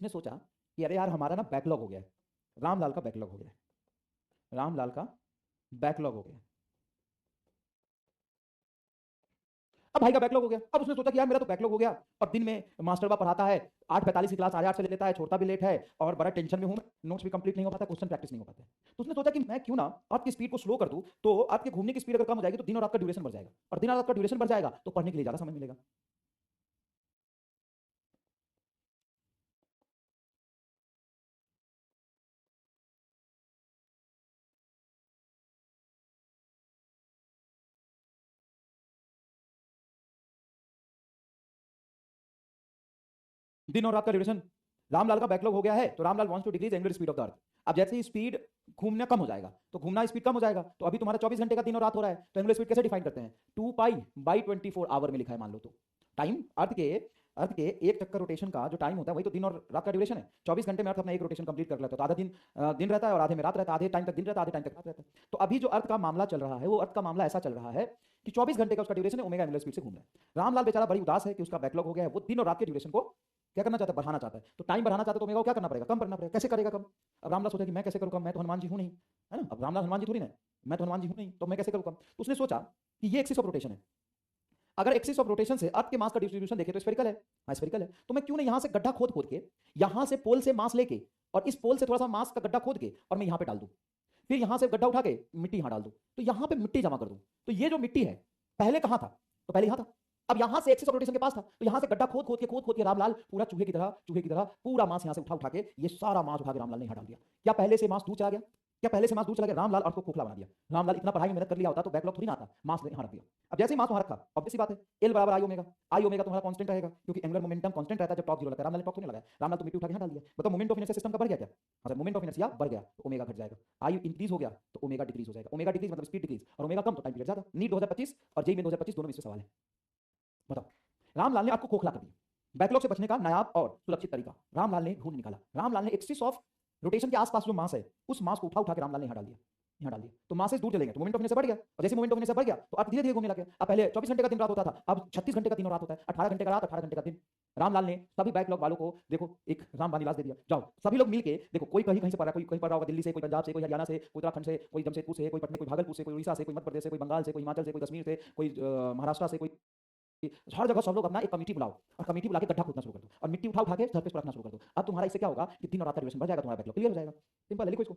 उसने सोचा कि अरे यार हमारा ना बैकलॉग हो गया है, रामलाल का बैकलॉग हो गया है, रामलाल का बैकलॉग हो गया है। अब भाई का बैकलॉग हो गया। अब उसने सोचा कि यार मेरा तो बैकलॉग हो गया और दिन में मास्टर बा पढ़ाता है, 8:45 की क्लास 8:30 से ले लेता है, छोड़ता भी लेट है और बड़ा टेंशन में हूं मैं, नोट्स भी कंप्लीट नहीं हो पाता, क्वेश्चन प्रैक्टिस नहीं हो पाते। तो उसने सोचा कि मैं क्यों ना अर्थ की स्पीड को स्लो कर दूं, तो अर्थ के घूमने की स्पीड अगर कम हो जाएगी तो दिन और रात का ड्यूरेशन बढ़ जाएगा, और दिन और रात का ड्यूरेशन बढ़ जाएगा तो पढ़ने के लिए ज्यादा समय मिलेगा। दिन और रात का ड्यूरेशन, रामलाल का बैकलॉग हो गया है तो Ramlal wants to decrease angular speed of the earth. अब जैसे ही स्पीड घूमना कम हो जाएगा तो घूमना स्पीड कम हो जाएगा, तो अभी तुम्हारा 24 घंटे का दिन और रात हो रहा है, तो एंगुलर स्पीड कैसे डिफाइन करते हैं? 2 पाई/24 आवर में लिखा है मान लो तो। टाइम अर्थ के एक चक्कर रोटेशन का जो टाइम होता है वही तो दिन और रात का ड्यूरेशन है। 24 घंटे में अर्थ अपना एक रोटेशन कंप्लीट कर लेता है, तो आधा दिन दिन रहता है और आधे में रात रहता है, आधे टाइम तक दिन रहता है, आधे टाइम तक रात रहता है। तो अभी जो अर्थ का मामला चल रहा है वो अर्थ का मामला ऐसा चल रहा है कि 24 घंटे का उसका ड्यूरेशन है, ओमेगा एंगुलर स्पीड से घूम रहा है। रामलाल बेचारा बड़ी उदास है कि उसका बैकलॉग हो गया है, वो दिन और रात के ड्यूरेशन को क्या करना चाहता है? बढ़ाना चाहता है। तो टाइम बढ़ाना चाहता है तो ओमेगा को क्या करना पड़ेगा? कम करना पड़ेगा। कैसे करेगा कम? अब रामलाल सोचा कि मैं कैसे करूँ कम, मैं तो हनुमान जी हूं नहीं, है ना? अब रामलाल हनुमान जी थोड़ी ना है, मैं तो हनुमान जी हूं नहीं, तो मैं कैसे करूँ कम? तो उसने सोचा कि ये एक्सिस ऑफ रोटेशन है, अगर एक्सिस ऑफ रोटेशन से अर्थ के मास का डिस्ट्रीब्यूशन देखे तो स्फेरिकल है, हाँ स्फेरिकल है, तो मैं क्यों नहीं यहां से गड्ढा खोद खोद के, यहां से पोल से मास लेके और इस पोल से थोड़ा सा मास का गड्ढा खोद के और मैं यहां पे डाल दूं, फिर यहां से गड्ढा उठा के मिट्टी यहां डाल दूं, तो यहां पे मिट्टी जमा कर दूं। तो ये जो मिट्टी है पहले कहां था? तो पहले यहां था। अब यहां से एक्सिस ऑफ रोटेशन के पास था, तो यहां से गड्ढा खोद खोद के रामलाल पूरा चूहे की तरह पूरा मास यहां से उठा उठा के ये सारा मास उठा के रामलाल ने यहां डाल दिया। क्या पहले से मास दूर चला गया? क्या पहले से मास दूर चला गया? रामलाल अर्थ को खोखला बना दिया। रामलाल इतना पढ़ाई में मेहनत कर लिया होता तो बैकलॉग थोड़ी ना आता, मास ने यहां रख दिया। अब जैसे ही मास वहां रखा, ऑब्वियस सी बात है, एल बराबर आई ओमेगा। आई ओमेगा तुम्हारा कांस्टेंट रहेगा क्योंकि एंगुलर मोमेंटम कांस्टेंट रहता है जब टॉप जीरो लगता है। रामलाल ने टॉप नहीं लगाया, रामलाल तो मिट्टी उठा के यहां डाल दिया। मतलब मोमेंट ऑफ इनर्शिया सिस्टम का बढ़ गया क्या? हाँ सर, मोमेंट ऑफ इनर्शिया बढ़ गया तो ओमेगा घट जाएगा। आई इंक्रीज हो गया तो ओमेगा डिक्रीज हो जाएगा। ओमेगा डिक्रीज मतलब स्पीड डिक्रीज, और ओमेगा कम तो टाइम पीरियड ज्यादा। नीट 2025 और जेईई में 2025 दोनों में इससे सवाल है। बताओ, रामलाल ने आपको खोखला कर दिया। बैकलॉग से बचने का नायाब और सुरक्षित तरीका रामलाल ने ढूंढ निकाला। रामलाल ने एक्सिस ऑफ रोटेशन के आसपास जो मास है उस मास को उठा उठा के रामलाल ने यहां डाल दिया, यहां डाल दिया। तो मासेस दूर चले गए तो मोमेंट ऑफ इनर्शिया बढ़ गया, और जैसे मोमेंट ऑफ इनर्शिया बढ़ गया तो अर्थ धीरे धीरे घूमने लग गया। अब पहले 24 घंटे का दिन रात होता था, अब 36 घंटे का दिन और रात होता है, 18 घंटे का रात 18 घंटे का दिन। रामलाल ने सभी बैकलॉग वालों को देखो एक रामबान इलाज दे दिया, जाओ सभी लोग मिलके देखो, कोई कहीं कहीं से पढ़ रहा है, कोई कहीं पढ़ रहा होगा दिल्ली से, कोई पंजाब से, कोई हरियाणा से, कोई उत्तराखंड से, कोई जमशेदपुर से, कोई पटना, कोई भागलपुर से, कोई उड़ीसा से, कोई मध्य प्रदेश से, कोई बंगाल से, कोई हिमाचल से, कोई कश्मीर से, कोई महाराष्ट्र से, कोई हर जगह सब लोग अपना एक कमेटी बुलाओ और कमेटी बुला के गड्ढा खोदना शुरू कर दो और मिट्टी उठा उठा के सरफेस पर रखना शुरू कर दो। अब तुम्हारा इससे क्या होगा कि दिन और रात का ड्यूरेशन बढ़ जाएगा, तुम्हारा बैकलॉग क्लियर हो जाएगा। सिंपल है, लिखो इसको।